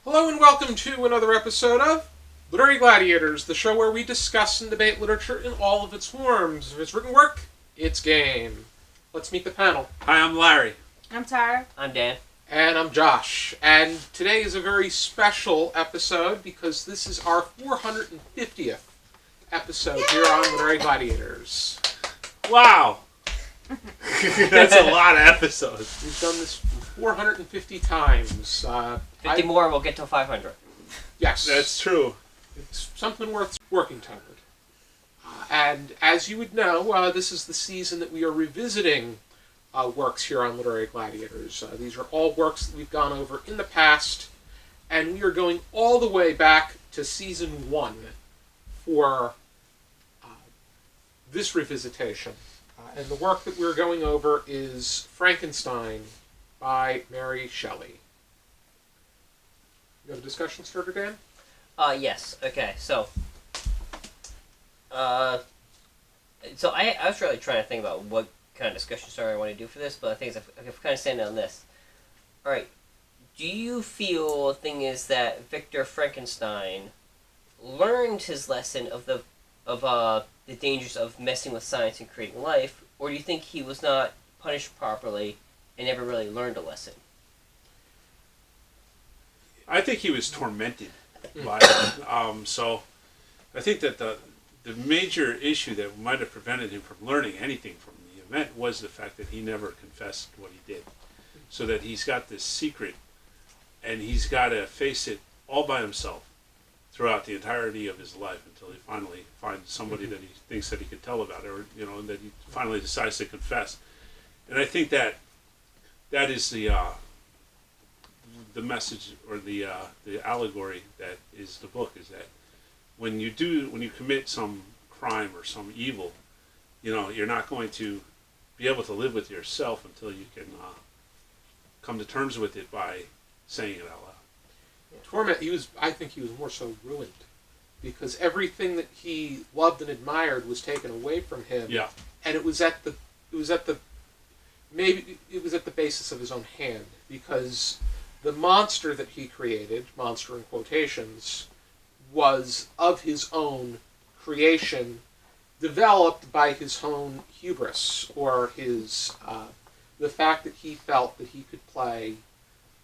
Hello and welcome to another episode of Literary Gladiators, the show where we discuss and debate literature in all of its forms. If it's written work, it's game. Let's meet the panel. Hi, I'm Larry. I'm Tara. I'm Dan. And I'm Josh. And today is a very special episode because this is our 450th episode here on Literary Gladiators. Wow. That's a lot of episodes. We've done this 450 times. 50 more, we'll get to 500. Yes. That's true. It's something worth working toward. And as you would know, this is the season that we are revisiting works here on Literary Gladiators. These are all works that we've gone over in the past, and we are going all the way back to Season 1 for this revisitation. And the work that we're going over is Frankenstein by Mary Shelley. You have a discussion starter, Dan? Yes. Okay, so I was really trying to think about what kind of discussion starter I want to do for this, but the thing is, I've kind of standing on this. Alright, do you feel the thing is that Victor Frankenstein learned his lesson of the dangers of messing with science and creating life, or do you think he was not punished properly and never really learned a lesson? I think he was tormented by it. So I think that the major issue that might have prevented him from learning anything from the event was the fact that he never confessed what he did. So that he's got this secret, and he's got to face it all by himself throughout the entirety of his life until he finally finds somebody that he thinks that he could tell about it, or and that he finally decides to confess. And I think that is the message, or the allegory that is the book, is that when you commit some crime or some evil, you're not going to be able to live with yourself until you can come to terms with it by saying it out loud. Torment. I think he was more so ruined because everything that he loved and admired was taken away from him. Yeah. And it was at the basis of his own hand, because the monster that he created, monster in quotations, was of his own creation, developed by his own hubris, or his the fact that he felt that he could play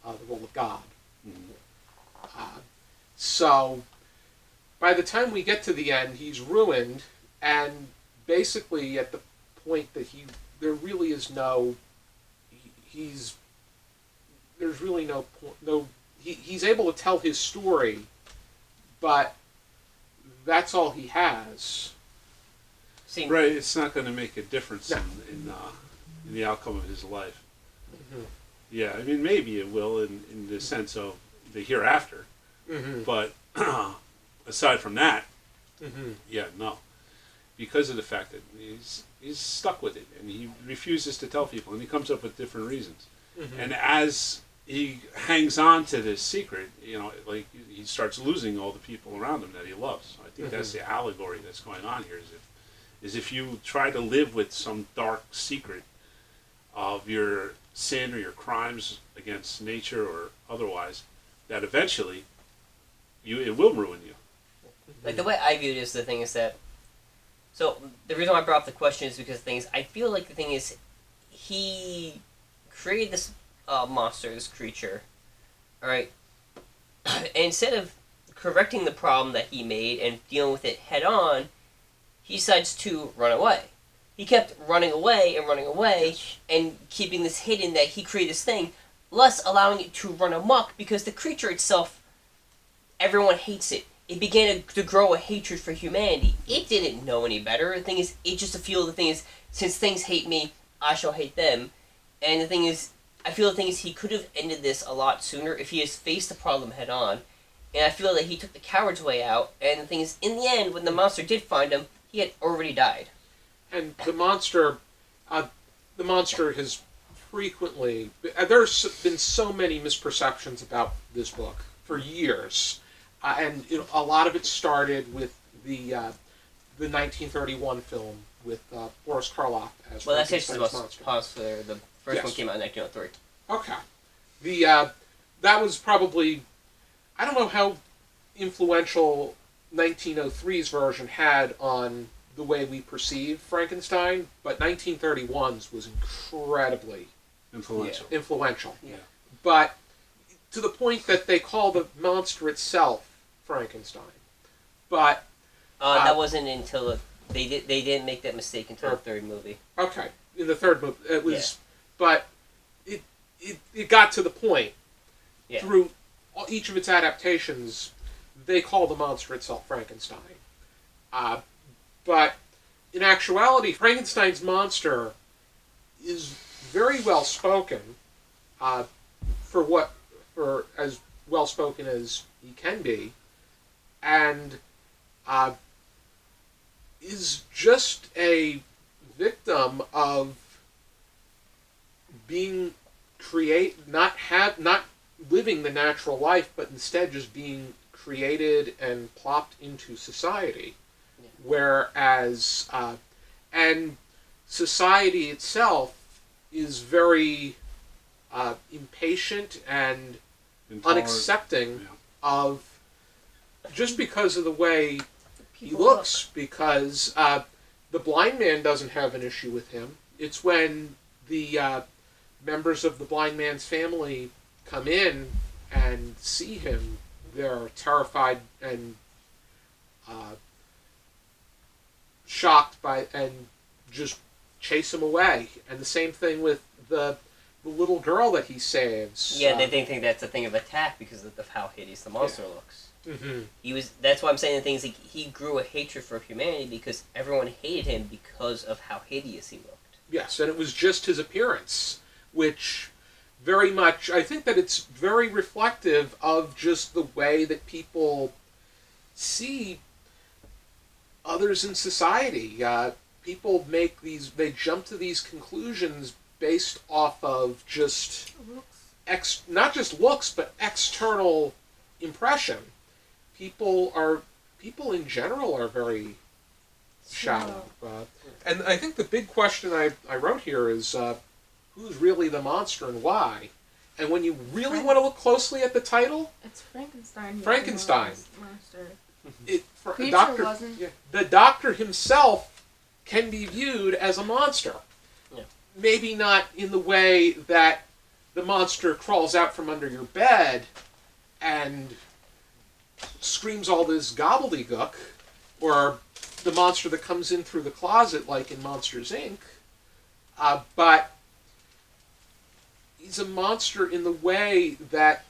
the role of God. Mm-hmm. So by the time we get to the end, he's ruined, and basically at the point that there really is no, he's able to tell his story, but that's all he has. Right, it's not going to make a difference in the outcome of his life. Mm-hmm. Yeah, I mean, maybe it will in the sense of the hereafter, Mm-hmm. but aside from that, Mm-hmm. yeah, no. Because of the fact that he's stuck with it, and he refuses to tell people, and he comes up with different reasons. Mm-hmm. And as he hangs on to this secret, like he starts losing all the people around him that he loves. I think that's the allegory that's going on here. Is if you try to live with some dark secret of your sin or your crimes against nature or otherwise, that eventually it will ruin you. Like, the way I view it is, the thing is that, so the reason why I brought up the question is because the thing is, I feel like the thing is, he created this monster, this creature, alright, and instead of correcting the problem that he made and dealing with it head on, he decides to run away. He kept running away and keeping this hidden that he created this thing, thus allowing it to run amok, because the creature itself, everyone hates it. It began to grow a hatred for humanity. It didn't know any better. The thing is, it just feel the thing is, since things hate me, I shall hate them. And the thing is, I feel the thing is, he could have ended this a lot sooner if he has faced the problem head on. And I feel that he took the coward's way out. And the thing is, in the end, when the monster did find him, he had already died. And the monster has frequently, there's been so many misperceptions about this book for years. And a lot of it started with the 1931 film with Boris Karloff as Well, that's Frankenstein's just monster. pause for the first Yes. one came out in 1903. Okay. That was probably, I don't know how influential 1903's version had on the way we perceive Frankenstein, but 1931's was incredibly influential. Yeah. But to the point that they call the monster itself Frankenstein. But that wasn't until they didn't make that mistake until the third movie. Okay, in the third movie it was, but it got to the point through each of its adaptations. They call the monster itself Frankenstein. But in actuality, Frankenstein's monster is very well spoken, for as well spoken as he can be, and is just a victim of being not living the natural life, but instead just being created and plopped into society. Yeah. Whereas, and society itself is very impatient and unaccepting of, just because of the way he looks, because the blind man doesn't have an issue with him. It's when the members of the blind man's family come in and see him, they're terrified and shocked by, and just chase him away. And the same thing with the little girl that he saves. Yeah, they think that's a thing of attack because of how hideous the monster looks. Mm-hmm. That's why I'm saying the things like he grew a hatred for humanity because everyone hated him because of how hideous he looked. Yes, and it was just his appearance, which very much, I think that it's very reflective of just the way that people see others in society. People they jump to these conclusions based off of just not just looks, but external impression. People in general are very shallow. And I think the big question I wrote here is, who's really the monster and why? And when you really want to look closely at the title, it's Frankenstein. Frankenstein. Monster. The doctor himself can be viewed as a monster. Yeah. Maybe not in the way that the monster crawls out from under your bed and screams all this gobbledygook, or the monster that comes in through the closet like in Monsters, Inc. But he's a monster in the way that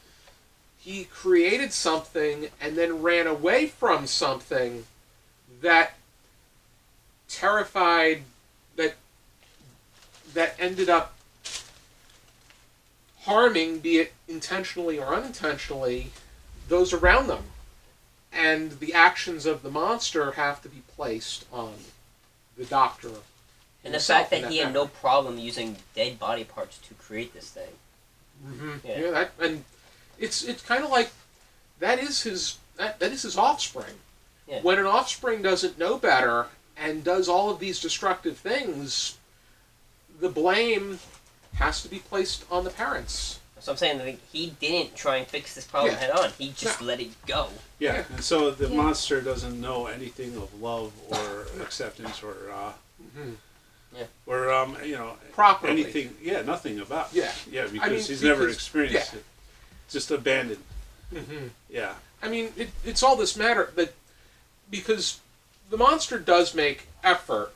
he created something and then ran away from something that terrified, that ended up harming, be it intentionally or unintentionally, those around them. And the actions of the monster have to be placed on the doctor. And the fact that he had no problem using dead body parts to create this thing. Mm-hmm. Yeah, and it's kind of like that is his offspring. Yeah. When an offspring doesn't know better and does all of these destructive things, the blame has to be placed on the parents. So I'm saying that he didn't try and fix this problem head on. He just let it go. Yeah, and so the monster doesn't know anything of love or acceptance or properly. Anything. Yeah, nothing about. Yeah, because he's never experienced it. Just abandoned. Mm-hmm. Yeah. I mean, it's all this matter that because the monster does make effort,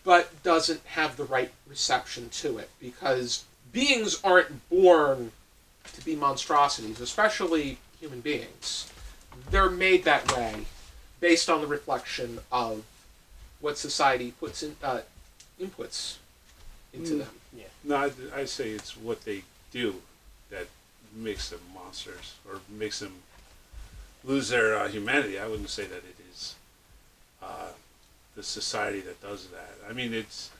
but doesn't have the right reception to it, because beings aren't born to be monstrosities, especially human beings. They're made that way based on the reflection of what society puts in inputs into them. Yeah. No, I say it's what they do that makes them monsters or makes them lose their humanity. I wouldn't say that it is the society that does that. I mean, it's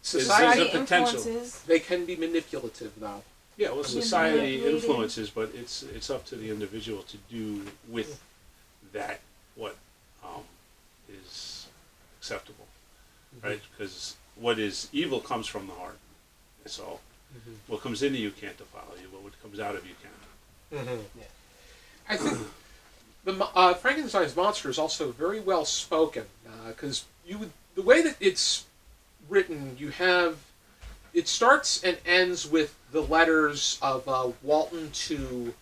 society there's a potential. They can be manipulative, though. Yeah, well, society influences, but it's up to the individual to do with that what is acceptable, right? Because what is evil comes from the heart. So what comes into you can't defile you, but what comes out of you can. I think Frankenstein's monster is also very well spoken, because the way that it's written, it starts and ends with the letters of Walton to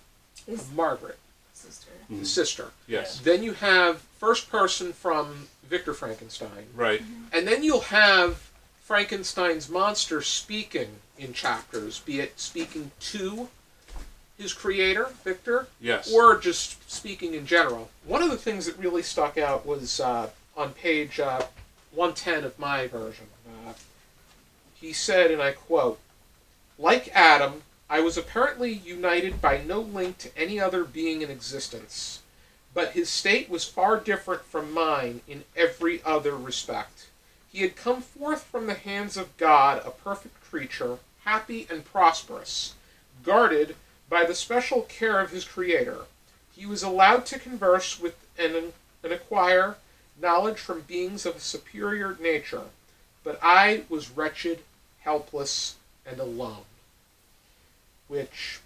Margaret, Sister. the sister. Yes. Then you have first person from Victor Frankenstein, Right. and then you'll have Frankenstein's monster speaking in chapters, be it speaking to his creator, Victor, Yes. or just speaking in general. One of the things that really stuck out was on page 110 of my version. He said, and I quote, "Like Adam, I was apparently united by no link to any other being in existence, but his state was far different from mine in every other respect. He had come forth from the hands of God, a perfect creature, happy and prosperous, guarded by the special care of his Creator. He was allowed to converse with and acquire knowledge from beings of a superior nature, but I was wretched, helpless, and alone." Which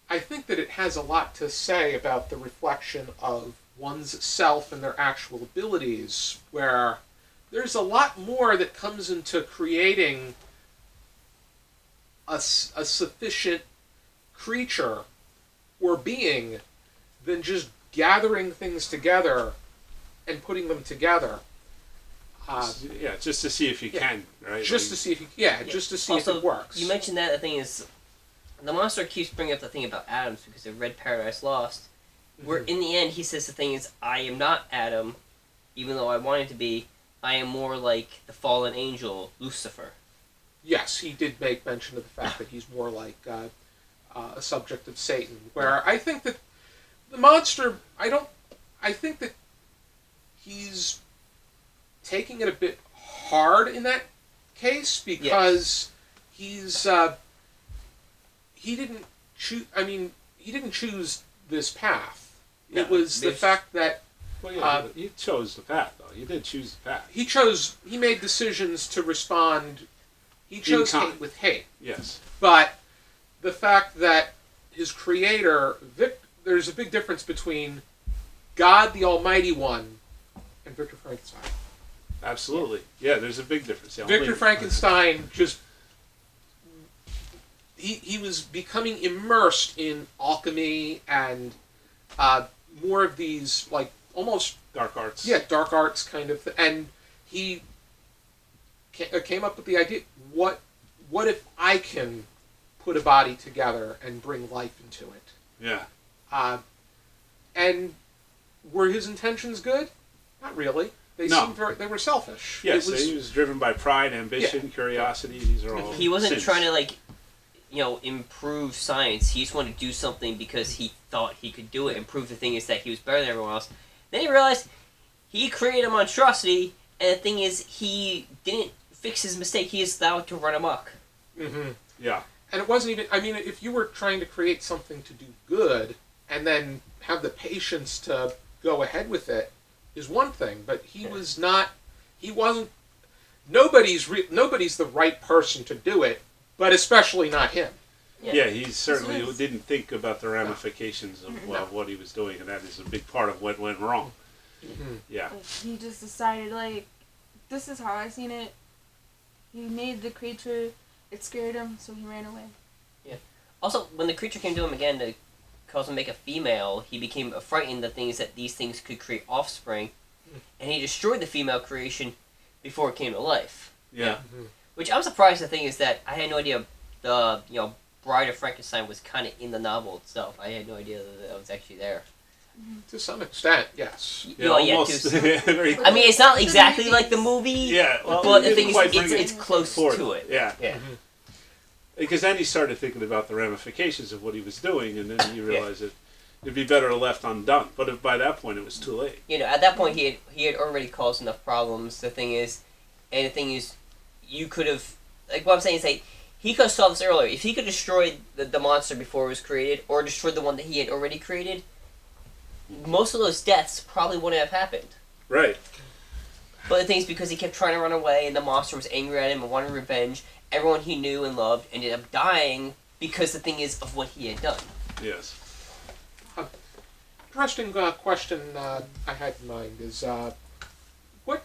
I think that it has a lot to say about the reflection of one's self and their actual abilities, where there's a lot more that comes into creating a sufficient creature or being than just gathering things together and putting them together. Yeah, just to see if you can, right? Just to see if just to see Also, if it works. You mentioned that the thing is, the monster keeps bringing up the thing about Adams because they read Paradise Lost, where in the end he says the thing is, I am not Adam, even though I wanted to be. I am more like the fallen angel, Lucifer. Yes, he did make mention of the fact that he's more like a subject of Satan. Where I think that the monster, I think that he's taking it a bit hard in that case because he didn't choose. I mean, he didn't choose this path. No, it was the fact that Well, yeah, but you chose the path, though. You did choose the path. he made decisions to respond. He chose hate with hate. Yes. But the fact that his creator, there's a big difference between God, the Almighty One, and Victor Frankenstein. Absolutely. Yeah, there's a big difference. Yeah, Victor Frankenstein just he was becoming immersed in alchemy and more of these like almost dark arts. Yeah, dark arts kind of, and he came up with the idea: what if I can put a body together and bring life into it? Yeah. And were his intentions good? Not really. They were selfish. Yes, he was driven by pride, ambition, curiosity. These are all. He wasn't sins. trying to improve science. He just wanted to do something because he thought he could do it and prove the thing is that he was better than everyone else. Then he realized he created a monstrosity, and the thing is he didn't fix his mistake. He is allowed to run amok. Mm-hmm. Yeah. And it wasn't even. I mean, if you were trying to create something to do good and then have the patience to go ahead with it, is one thing. But he was not. He wasn't. Nobody's the right person to do it, but especially not him. Yeah, he certainly didn't think about the ramifications of what he was doing, and that is a big part of what went wrong. Mm-hmm. Yeah. He just decided, this is how I seen it. He made the creature, it scared him, so he ran away. Yeah. Also, when the creature came to him again to cause him make a female, he became frightened that these things could create offspring, and he destroyed the female creation before it came to life. Yeah. Mm-hmm. Which I'm surprised. The thing is that I had no idea the Bride of Frankenstein was kind of in the novel itself. I had no idea that was actually there. To some extent, yes. Yeah, almost. Very I mean, it's not exactly like the movie. Yeah, well, but the he thing didn't is, quite bring it's close forward. to it. Yeah. Yeah. Mm-hmm. Because then he started thinking about the ramifications of what he was doing, and then he realized that it'd be better left undone. But by that point, it was too late. At that point, he had already caused enough problems. The thing is, you could have, like what I'm saying is, he could have solved this earlier. If he could destroy the monster before it was created, or destroy the one that he had already created, most of those deaths probably wouldn't have happened. Right. But the thing is, because he kept trying to run away, and the monster was angry at him and wanted revenge, everyone he knew and loved ended up dying because the thing is of what he had done. Yes. interesting question I had in mind is what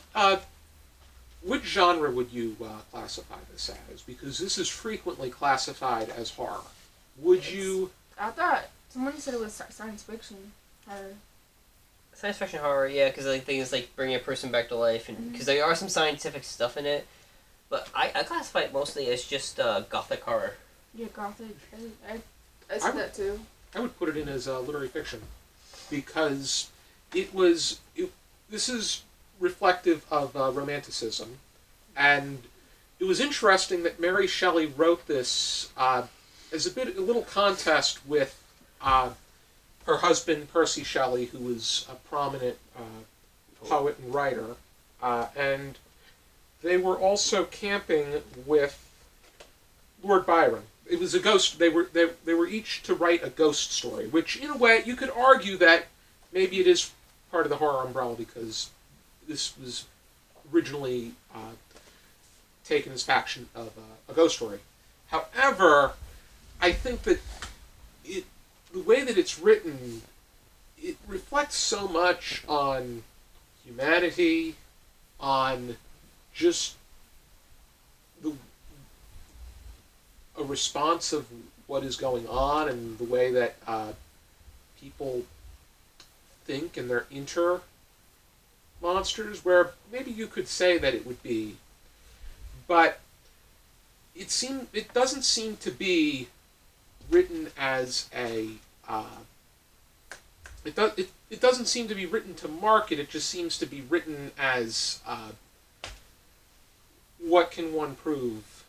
which genre would you classify this as? Because this is frequently classified as horror. Would you? I thought someone said it was science fiction. Horror. Science fiction horror, yeah, because like things like bringing a person back to life, and because there are some scientific stuff in it. But I classify it mostly as just gothic horror. Yeah, gothic. I said that too. I would put it in as literary fiction because this is reflective of Romanticism, and it was interesting that Mary Shelley wrote this as a little contest with her husband Percy Shelley, who was a prominent poet and writer, and they were also camping with Lord Byron. It was a ghost. They were each to write a ghost story, which in a way you could argue that maybe it is part of the horror umbrella because this was originally taken as faction of a ghost story. However, I think that the way that it's written, it reflects so much on humanity, on just a response of what is going on and the way that people think and their inter monsters, where maybe you could say that it would be, but it doesn't seem to be written as a it doesn't seem to be written to market. It just seems to be written as what can one prove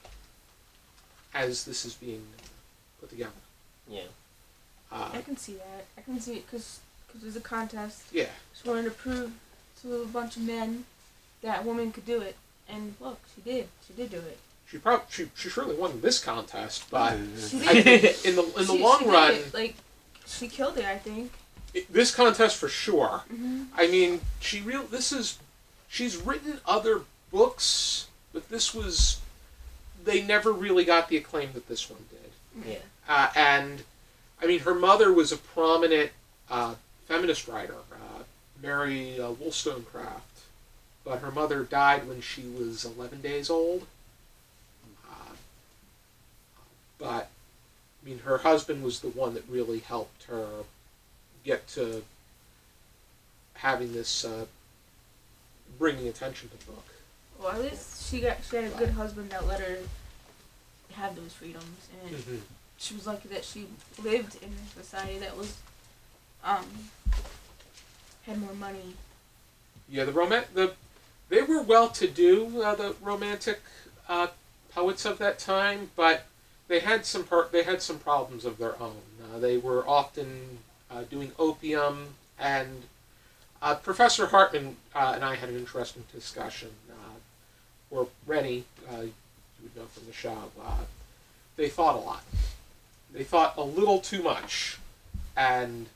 as this is being put together. Yeah. I can see that. I can see it because there's a contest. Yeah. She wanted to prove to a bunch of men that a woman could do it, and look, she did. She did do it. She surely won this contest, but She I did. think in the long she run, did it. Like she killed it. I think. This contest for sure. Mm-hmm. I mean, she's written other books, but they never really got the acclaim that this one did. Yeah. And I mean, her mother was a prominent feminist writer, Mary Wollstonecraft, but her mother died when she was 11 days old. But I mean, her husband was the one that really helped her get to having this bringing attention to the book. Well, at least she had a good husband that let her have those freedoms, and Mm-hmm. she was lucky that she lived in a society that was had more money. Yeah, they were well-to-do, the Romantic poets of that time, but they had some problems of their own. They were often doing opium, and Professor Hartman and I had an interesting discussion. Or Rennie, you would know from the show, they thought a lot. They thought a little too much, and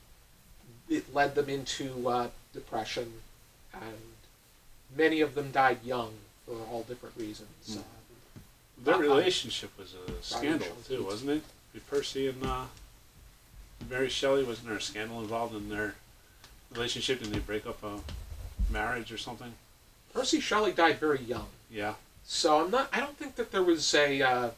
it led them into depression, and many of them died young for all different reasons. Their relationship was a scandal too, wasn't it? With Percy and Mary Shelley, wasn't there a scandal involved in their relationship? Didn't they break up a marriage or something? Percy Shelley died very young. Yeah. So I don't think that there was a,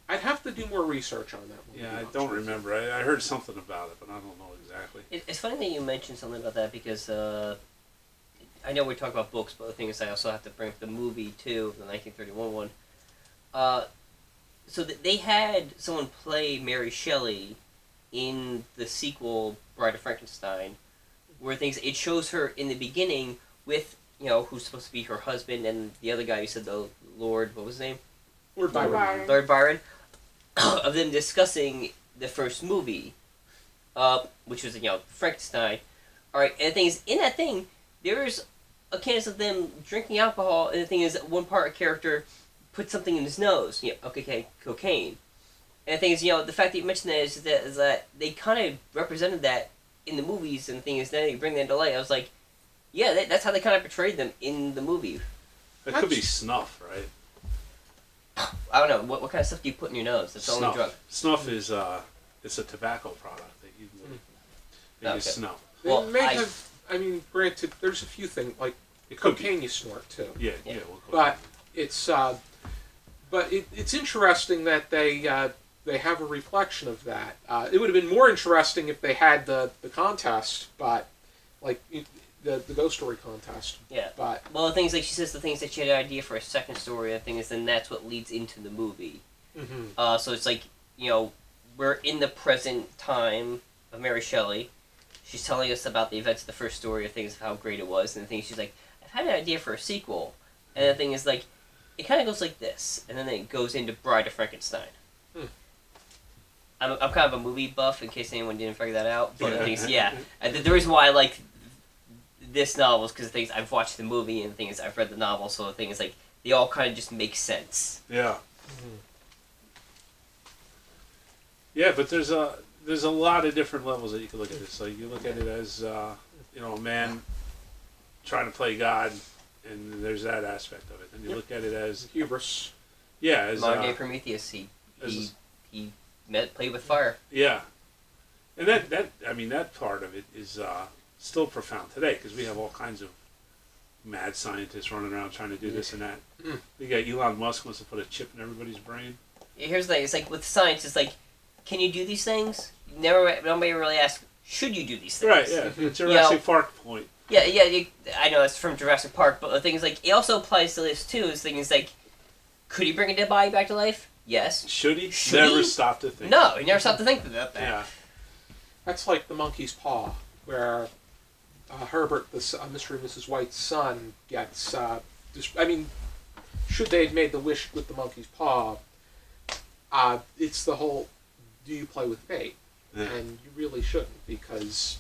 I'd have to do more research on that one. Yeah, I don't remember. I heard something about it, but I don't know exactly. It's funny that you mentioned something about that because I know we talk about books, but the thing is I also have to bring up the movie too, the 1931 one. So they had someone play Mary Shelley in the sequel, Bride of Frankenstein, where it shows her in the beginning with, who's supposed to be her husband and the other guy you said, the Lord, what was his name? Lord Byron. Lord Byron. Of them discussing the first movie, which was, Frankenstein. Alright, and the thing is, in that thing, there's a case of them drinking alcohol, and the thing is, one part of character put something in his nose, cocaine. And the thing is, the fact that you mentioned that is that they kind of represented that in the movies, and the thing is, then you bring that to light, I was like, yeah, that's how they kind of portrayed them in the movie. That could be snuff, right? I don't know, what kind of stuff do you put in your nose? That's the only drug. Snuff is it's a tobacco product. They just smell. They Well, may have. I mean, granted, there's a few things like It could cocaine you snort too. Yeah. But it's it's interesting that they have a reflection of that. It would have been more interesting if they had the contest, but like the ghost story contest. Yeah. But well, the things like she says, the things that she had an idea for a second story. The thing is, then that's what leads into the movie. mm-hmm. So it's like, we're in the present time of Mary Shelley. She's telling us about the events of the first story, of things of how great it was, and the thing she's like, I've had an idea for a sequel, and the thing is like, it kind of goes like this, and then it goes into Bride of Frankenstein. I'm kind of a movie buff, in case anyone didn't figure that out. But the thing is, the reason why I like this novel is because the thing is, I've watched the movie, and the thing is, I've read the novel, so the thing is like, they all kind of just make sense. Yeah. Yeah, but there's a lot of different levels that you can look at this. Like you look at it as a man trying to play God, and there's that aspect of it. And you look at it as hubris. Yeah, as Modern day Prometheus, he played with fire. Yeah, and that part of it is still profound today because we have all kinds of mad scientists running around trying to do this and that. You got Elon Musk wants to put a chip in everybody's brain. Here's the thing: it's like with science, it's like, can you do these things? Nobody really asks, should you do these things? Right. Yeah. The Jurassic Park point. Yeah. I know that's from Jurassic Park, but the thing is like, it also applies to this too. Is the thing is like, could he bring a dead body back to life? Yes. Should he? Never stopped to think. No, he never stopped to think about that. Yeah. That's like the monkey's paw, where Herbert, the Mr. and Mrs. White's son, gets. Should they have made the wish with the monkey's paw? It's the whole. Do you play with fate? Yeah. And you really shouldn't, because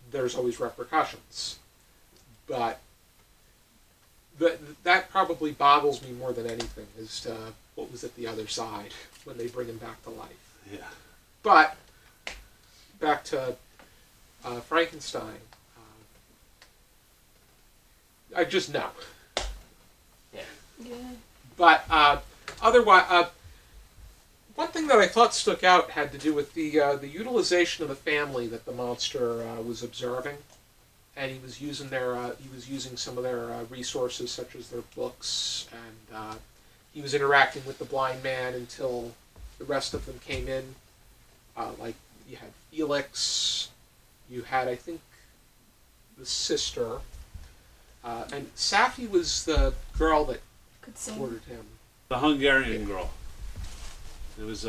there's always repercussions. But that probably boggles me more than anything as to what was at the other side when they bring him back to life. Yeah. But back to Frankenstein. I just know. Yeah. But otherwise, one thing that I thought stuck out had to do with the utilization of the family that the monster was observing, and he was using some of their resources, such as their books, and he was interacting with the blind man until the rest of them came in. Like you had Felix, you had I think the sister, and Safi was the girl that ordered him. The Hungarian girl. It was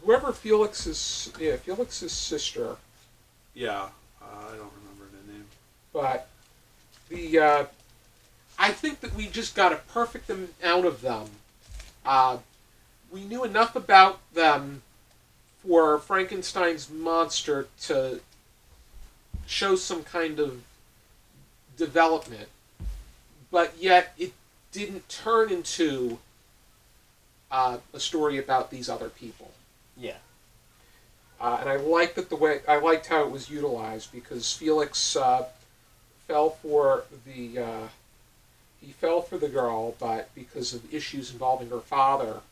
whoever Felix's sister. Yeah, I don't remember the name. But I think that we just got a perfect amount of them. We knew enough about them for Frankenstein's monster to show some kind of development, but yet it didn't turn into a story about these other people. Yeah. And I liked I liked how it was utilized, because Felix fell for the girl, but because of issues involving her father,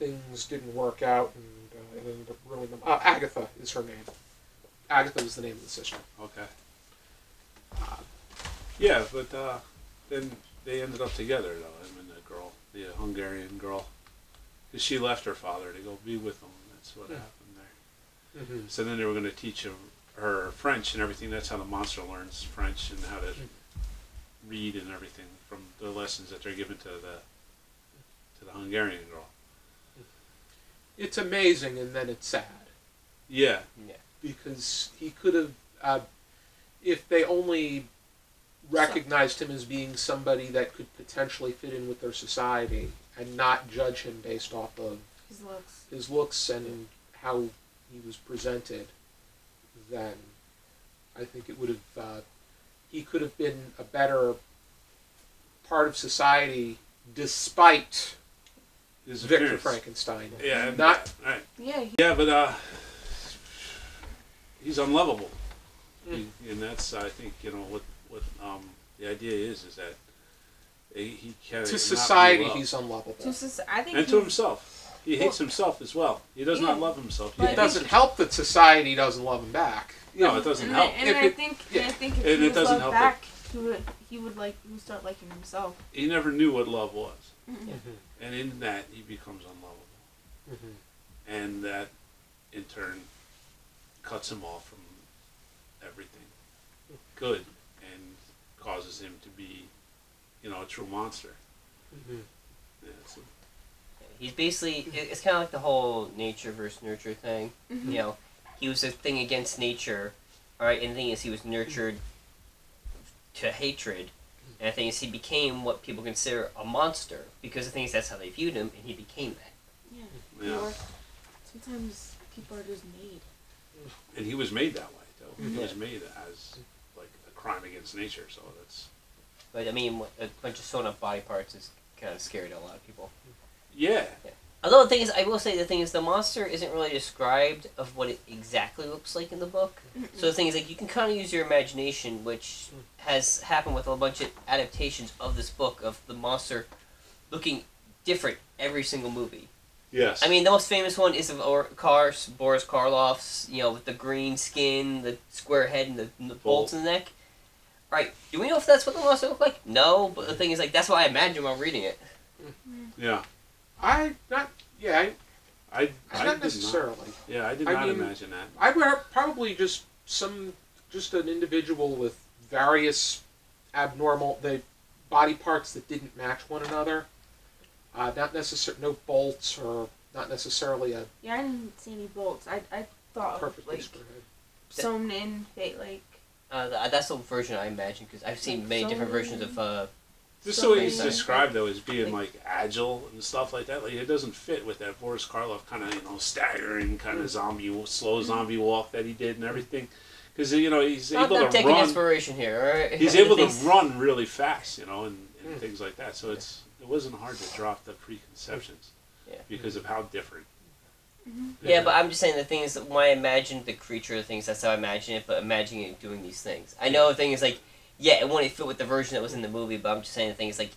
things didn't work out, and it ended up ruining them. Agatha is her name. Agatha was the name of the sister. Okay. Yeah, but then they ended up together, though, him and the girl, the Hungarian girl. Because she left her father to go be with him. That's what happened there. Mm-hmm. So then they were going to teach her French and everything. That's how the monster learns French and how to read and everything from the lessons that they're given to the Hungarian girl. It's amazing, and then it's sad. Yeah. Because he could have, if they only recognized him as being somebody that could potentially fit in with their society, and not judge him based off of his looks and how he was presented, then I think it would have. He could have been a better part of society, despite His Victor appearance. Frankenstein. Yeah, not. right. Yeah. Yeah, but he's unlovable, and that's I think what the idea is that he can To society, he's unlovable. I think and to himself. He hates himself as well. He does not love himself. But It doesn't help that society doesn't love him back. No, it doesn't help. And If I it- think yeah. if And he it was doesn't loved help back, he would start liking himself. He never knew what love was. Mm-hmm. And in that, he becomes unlovable. And that, in turn, cuts him off from everything good and causes him to be, a true monster. Yeah, so, He's basically, it's kind of like the whole nature versus nurture thing. Mm-hmm. You know, he was a thing against nature, alright, and the thing is, he was nurtured to hatred, and the thing is, he became what people consider a monster, because the thing is, that's how they viewed him, and he became that. Yeah. Yeah. Or sometimes people are just made. and he was made that way, though. He Yeah. was made as, like, a crime against nature, so that's... But I mean, a bunch of sewn up body parts is kind of scary to a lot of people. Yeah. Although the thing is, I will say the thing is, the monster isn't really described of what it exactly looks like in the book. So the thing is, like, you can kind of use your imagination, which has happened with a bunch of adaptations of this book of the monster looking different every single movie. Yes. I mean, the most famous one is of Boris Karloff's, with the green skin, the square head, and the bolts in the neck. Right? Do we know if that's what the monster looked like? No, but the thing is, like, that's what I imagine while reading it. Yeah. Not did necessarily. Not. Yeah, I did I not mean, imagine that. I would probably just an individual with various abnormal body parts that didn't match one another. Not necessarily no bolts or not necessarily a Yeah, I didn't see any bolts. I thought of, perfectly like, square head. sewn in, like... That's the version I imagine, because I've seen many different versions of... Just the way he's something- described, though, as being, like, agile and stuff like that, like, it doesn't fit with that Boris Karloff kind of, staggering kind of slow zombie walk that he did and everything. Because, he's I'm able to taking run... inspiration here, alright? He's able to run really fast, and things like that. So it wasn't hard to drop the preconceptions because of how different. Yeah, but I'm just saying the thing is that when I imagine the creature, the things, that's how I imagine it, but imagining it doing these things. I know the thing is, like, yeah, it wouldn't fit with the version that was in the movie, but I'm just saying the thing is, like,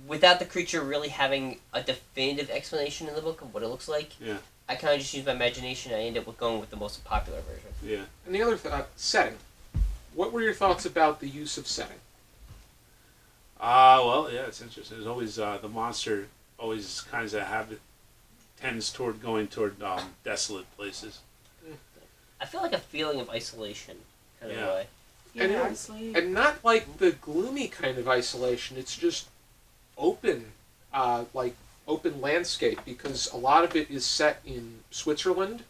without the creature really having a definitive explanation in the book of what it looks like, Yeah. I kind of just use my imagination and I end up going with the most popular version. Yeah. And the other setting. What were your thoughts about the use of setting? Well, yeah, it's interesting. There's always, the monster always kind of tends toward going toward desolate places. I feel like a feeling of isolation, kind of Yeah. way. Yeah, And- honestly. And not like the gloomy kind of isolation. It's just open, like open landscape, because a lot of it is set in Switzerland.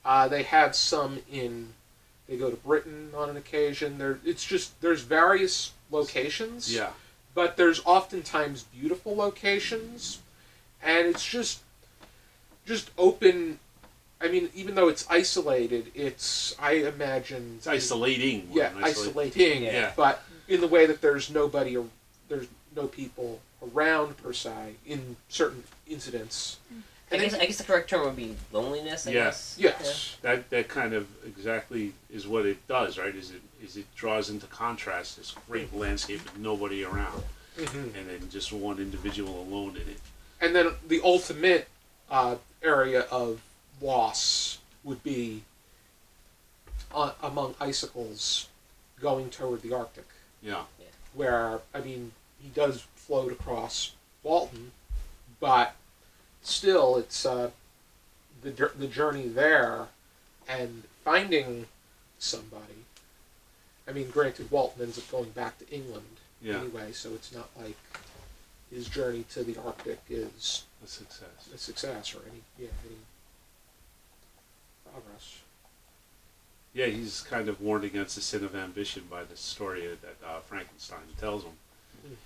They have some they go to Britain on an occasion. There's various locations. Yeah. But there's oftentimes beautiful locations, and it's just open. I mean, even though it's isolated, I imagine... It's isolating. more Yeah, than isolating. Yeah. But in the way that there's no people around, per se, in certain incidents. I guess the correct term would be loneliness, I guess. Yes. That kind of exactly is what it does, right? Is it draws into contrast this great landscape with nobody around, Mm-hmm. and then just one individual alone in it. And then the ultimate area of loss would be among icicles going toward the Arctic, Yeah. where, I mean, he does float across Walton, but still it's the journey there and finding somebody. I mean, granted, Walton ends up going back to England anyway, so it's not like his journey to the Arctic is A success. a success or any progress. Yeah, he's kind of warned against the sin of ambition by the story that Frankenstein tells him.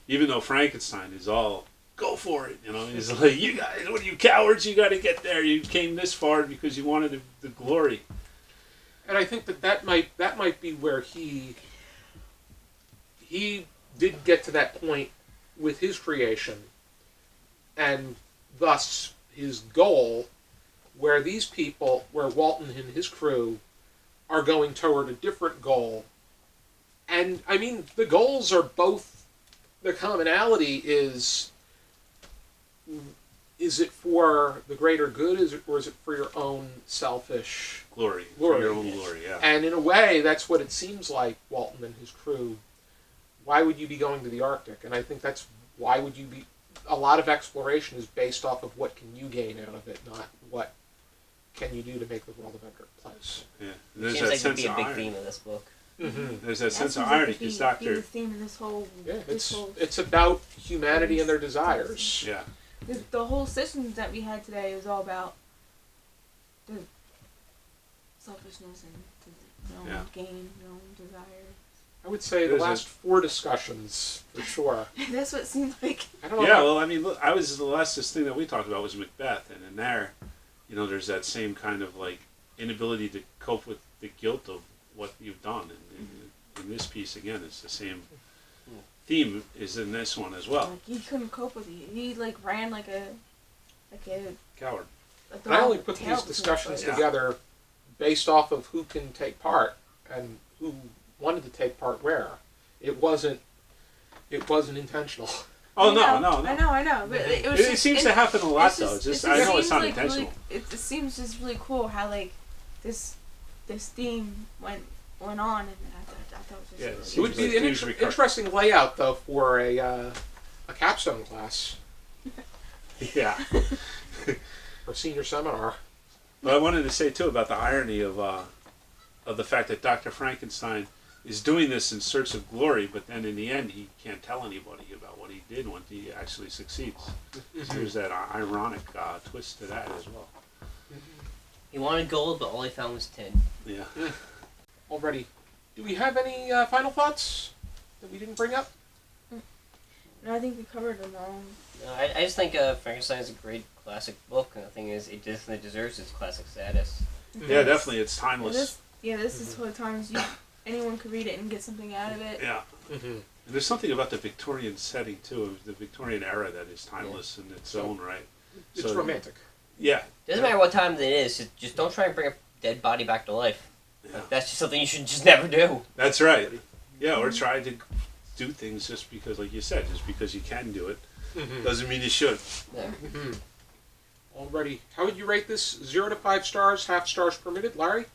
Even though Frankenstein is all, go for it, he's like, you guys, what are you cowards? You got to get there. You came this far because you wanted the glory. And I think that might be where he did get to that point with his creation, and thus his goal, where Walton and his crew are going toward a different goal. And I mean, the goals are both, the commonality is is it for the greater good, or is it for your own selfish Glory. glory? For your own glory, yeah. And in a way, that's what it seems like Walton and his crew. Why would you be going to the Arctic? And I think that's why would you be. A lot of exploration is based off of what can you gain out of it, not what can you do to make the world a better place. Yeah. It There's seems that like it'd sense be a of big irony. theme of this book. Mm-hmm. There's that sense seems of like irony it'd be because the Doctor. theme of this whole. Yeah, this whole it's about humanity and their desires. Yeah. the whole session that we had today was all about the selfishness and your own Yeah. gain, your own desires. I would say the There's last 4 discussions, for sure. That's what it seems like. I don't know. Yeah, well, I mean, look, the last thing that we talked about was Macbeth, and in there, there's that same kind of like inability to cope with the guilt of what you've done, and in this piece again, it's the same theme is in this one as well. Like he couldn't cope with it. He like ran like a Coward. And I only dog put with tail these between his discussions legs. together based off of who can take part and who wanted to take part where. It wasn't intentional. Oh I no. know, but it was It just, seems to happen a lot though. It's just I know it's seems not like intentional. Really, it just seems just really cool how like this theme went on, and I thought it was Yeah, just It really would Seems be an like things recur. interesting layout, though, for a capstone class Yeah. or senior seminar. But I wanted to say too about the irony of the fact that Dr. Frankenstein is doing this in search of glory, but then in the end he can't tell anybody about what he did when he actually succeeds. So there's that ironic twist to that as well. He wanted gold, but all he found was tin. Yeah. Already. Do we have any final thoughts that we didn't bring up? No, I think we covered them all. No, I just think Frankenstein is a great classic book, and the thing is, it definitely deserves its classic status. Yeah, definitely. It's timeless. This is what times anyone could read it and get something out of it. Yeah. Mm-hmm. And there's something about the Victorian setting too, the Victorian era that is timeless in its own right. It's So- romantic. Yeah. Doesn't matter what time it is, just don't try and bring a dead body back to life. Yeah. Like, that's just something you should just never do. That's right. Yeah, or try to do things just because, like you said, just because you can do it Mm-hmm. doesn't mean you should. Yeah. Mm-hmm. Already. How would you rate this? 0 to 5 stars, half stars permitted, Larry?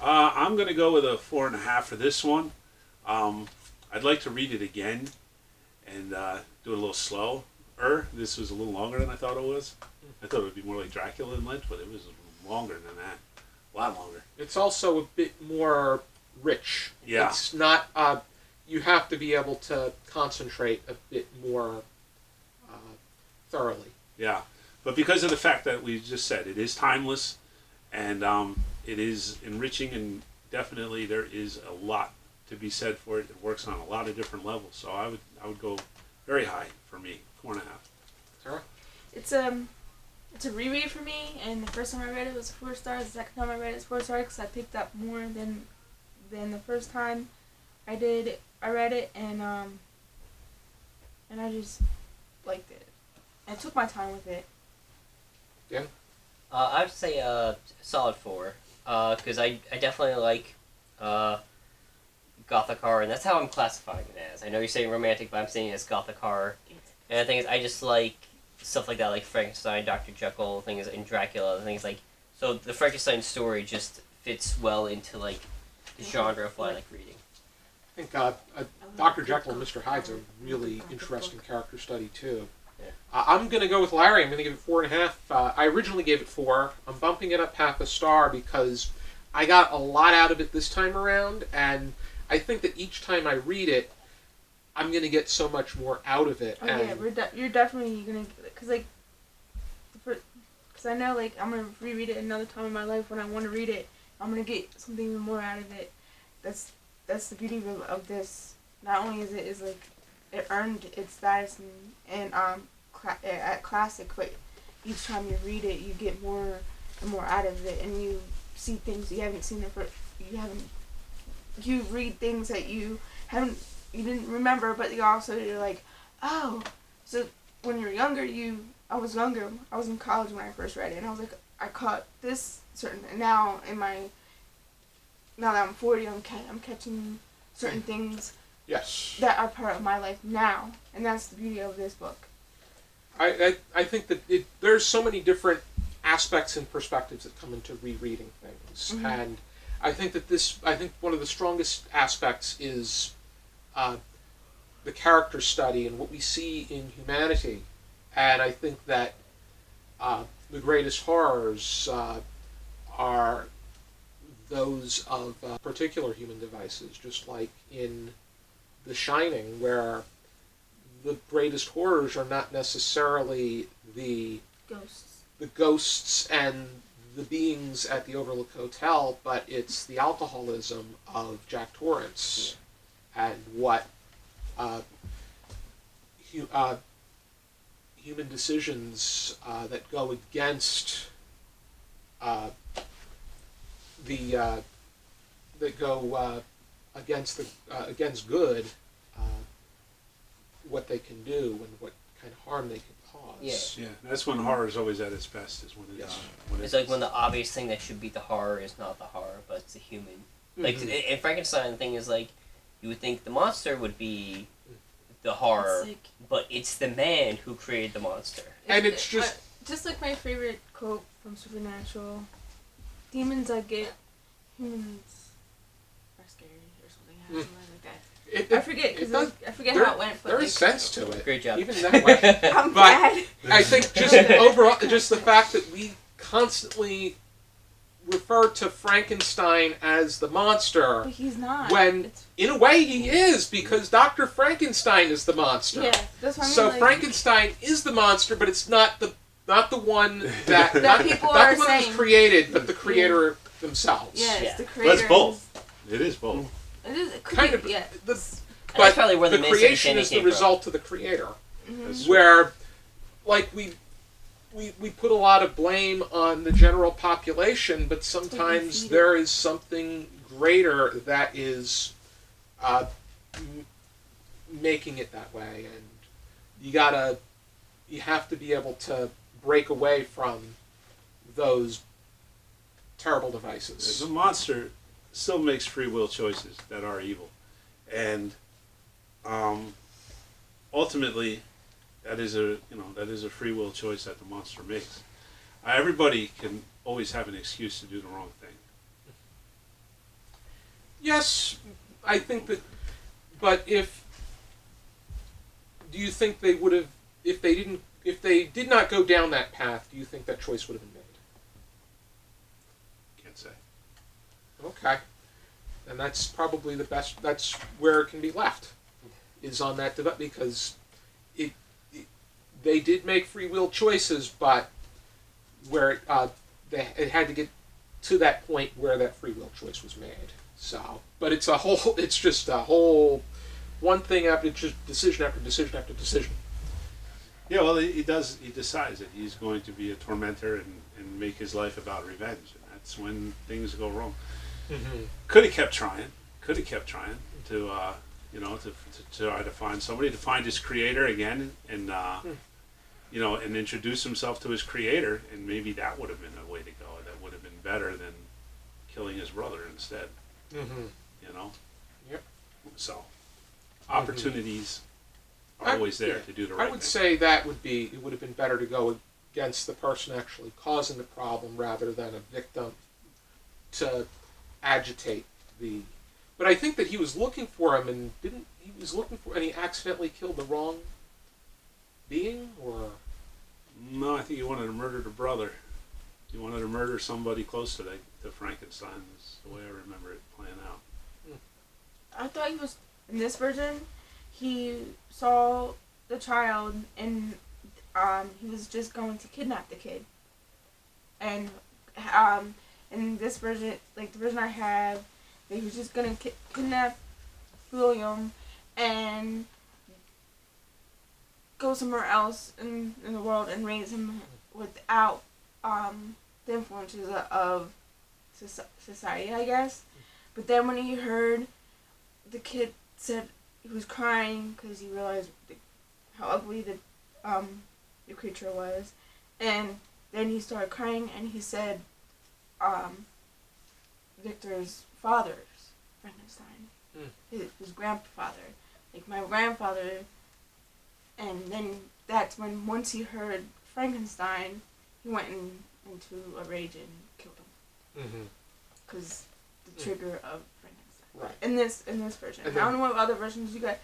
I'm going to go with a 4.5 for this one. I'd like to read it again and do it a little slower. This was a little longer than I thought it was. I thought it would be more like Dracula in length, but it was longer than that. A lot longer. It's also a bit more rich. Yeah. It's not, you have to be able to concentrate a bit more thoroughly. Yeah. But because of the fact that we just said it is timeless and it is enriching, and definitely there is a lot to be said for it. It works on a lot of different levels. So I would go very high for me, 4.5. Sarah? It's a reread for me, and the first time I read it was 4 stars. The second time I read it was 4 stars because I picked up more than the first time I read it, and I just liked it. I took my time with it. Yeah. I would say solid 4, because I definitely like gothic horror, and that's how I'm classifying it as. I know you're saying romantic, but I'm saying it as gothic horror. And the thing is, I just like stuff like that, like Frankenstein, Dr. Jekyll, things, and Dracula, things like. So the Frankenstein story just fits well into like the genre of what I like reading. I think Dr. Jekyll and Mr. Hyde's a really interesting character study, too. Yeah. I'm going to go with Larry. I'm going to give it 4.5. I originally gave it 4. I'm bumping it up half a star because I got a lot out of it this time around, and I think that each time I read it, I'm going to get so much more out of it. Oh and yeah, you're definitely gonna, cause I know like I'm gonna reread it another time in my life when I want to read it. I'm gonna get something even more out of it. That's the beauty of this. Not only is like it earned its status and at classic, but each time you read it, you get more and more out of it, and you see things you haven't seen you read things that you didn't remember, but you're like, oh, so when you're younger, I was in college when I first read it, and I was like, I caught this certain, and now that I'm 40, I'm catching certain things yes. that are part of my life now, and that's the beauty of this book. I think that there's so many different aspects and perspectives that come into rereading things, and I think one of the strongest aspects is the character study and what we see in humanity, and I think that the greatest horrors are those of particular human devices, just like in The Shining, where the greatest horrors are not necessarily the ghosts and the beings at the Overlook Hotel, but it's the alcoholism of Jack Torrance and what human decisions that go against against good, what they can do and what kind of harm they can cause. Yeah, that's when horror is always at its best. Is when it's like when the obvious thing that should be the horror is not the horror, but it's the human. Like in Frankenstein, the thing is like you would think the monster would be the horror, but it's the man who created the monster. And it's just like my favorite quote from Supernatural: "Demons I get, humans are scary," or something like that. I forget how it went. But there's sense to it. Great job. Even that way. I'm but glad. I think just overall, just the fact that we constantly refer to Frankenstein as the monster, But he's not. when in a way he is, because Dr. Frankenstein is the monster. Yeah, that's what I mean. So like, Frankenstein is the monster, but it's not the one that That people not are the one saying. who's created, but the creator themselves. Yeah, it's Yeah. the But creator. it's both. It is both. It could Kind be, of. yeah. That's But probably where the the creation is the came result of the creator. Mhm. Where, like, we put a lot of blame on the general population, but sometimes there is something greater that is making it that way, and you have to be able to break away from those terrible devices. The monster still makes free will choices that are evil, and ultimately, that is a free will choice that the monster makes. Everybody can always have an excuse to do the wrong thing. Yes, I think that. But do you think they would have, if they did not go down that path? Do you think that choice would have been made? Can't say. Okay, and that's probably the best. That's where it can be left, is on that because they did make free will choices, but where it had to get to that point where that free will choice was made. So, but it's just a whole one thing after just decision after decision after decision. Yeah, well, he decides that he's going to be a tormentor and make his life about revenge, and that's when things go wrong. Mm-hmm. Could have kept trying to try to find somebody, to find his creator again, and and introduce himself to his creator, and maybe that would have been a way to go. That would have been better than killing his brother instead. Mm-hmm. Yep. So opportunities are always there to do the right I would thing. say it would have been better to go against the person actually causing the problem rather than a victim to agitate the. But I think that he was looking for him and he accidentally killed the wrong being, or. No, I think he wanted to murder the brother. He wanted to murder somebody close to Frankenstein. Is the way I remember it playing out. I thought he was, in this version, he saw the child and he was just going to kidnap the kid. And in this version, like the version I have, he was just going to kidnap William and go somewhere else in the world and raise him without the influences of society, I guess. But then when he heard the kid said he was crying because he realized how ugly the creature was, and then he started crying and he said Victor's father's Frankenstein, his grandfather. Like, my grandfather and then that's when once he heard Frankenstein, he went into a rage and killed him. Mm-hmm. Because the trigger of Frankenstein. Right. In this version. And I don't know what other versions you guys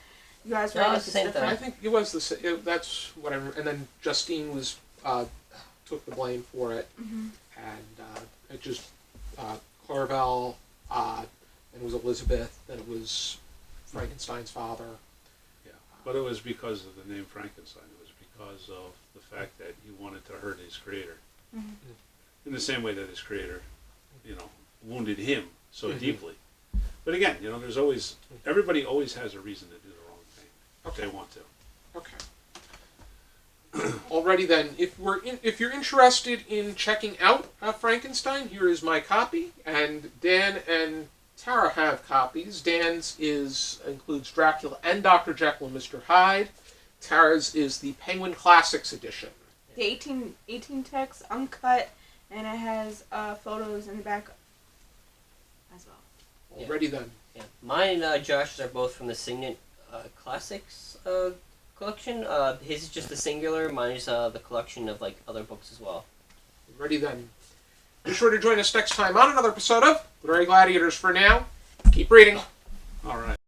No, read. it's the same thing. I think it was that's what I remember. And then Justine was took the blame for it, Mm-hmm. and it just Clarabelle, and it was Elizabeth, then it was Frankenstein's father. Yeah, but it was because of the name Frankenstein. It was because of the fact that he wanted to hurt his creator. Mm-hmm. In the same way that his creator, wounded him so Mhm. deeply. But again, there's always, everybody always has a reason to do the wrong thing if Okay. they want to. Okay. Alrighty then, if you're interested in checking out Frankenstein, here is my copy, and Dan and Tara have copies. Dan's includes Dracula and Dr. Jekyll and Mr. Hyde. Tara's is the Penguin Classics edition. The 18 text, uncut, and it has photos in the back as well. Alrighty then. Yeah. Mine and Josh's are both from the Signet Classics collection. His is just the singular. Mine is the collection of other books as well. Alrighty then. Be sure to join us next time on another episode of Literary Gladiators. For now, keep reading.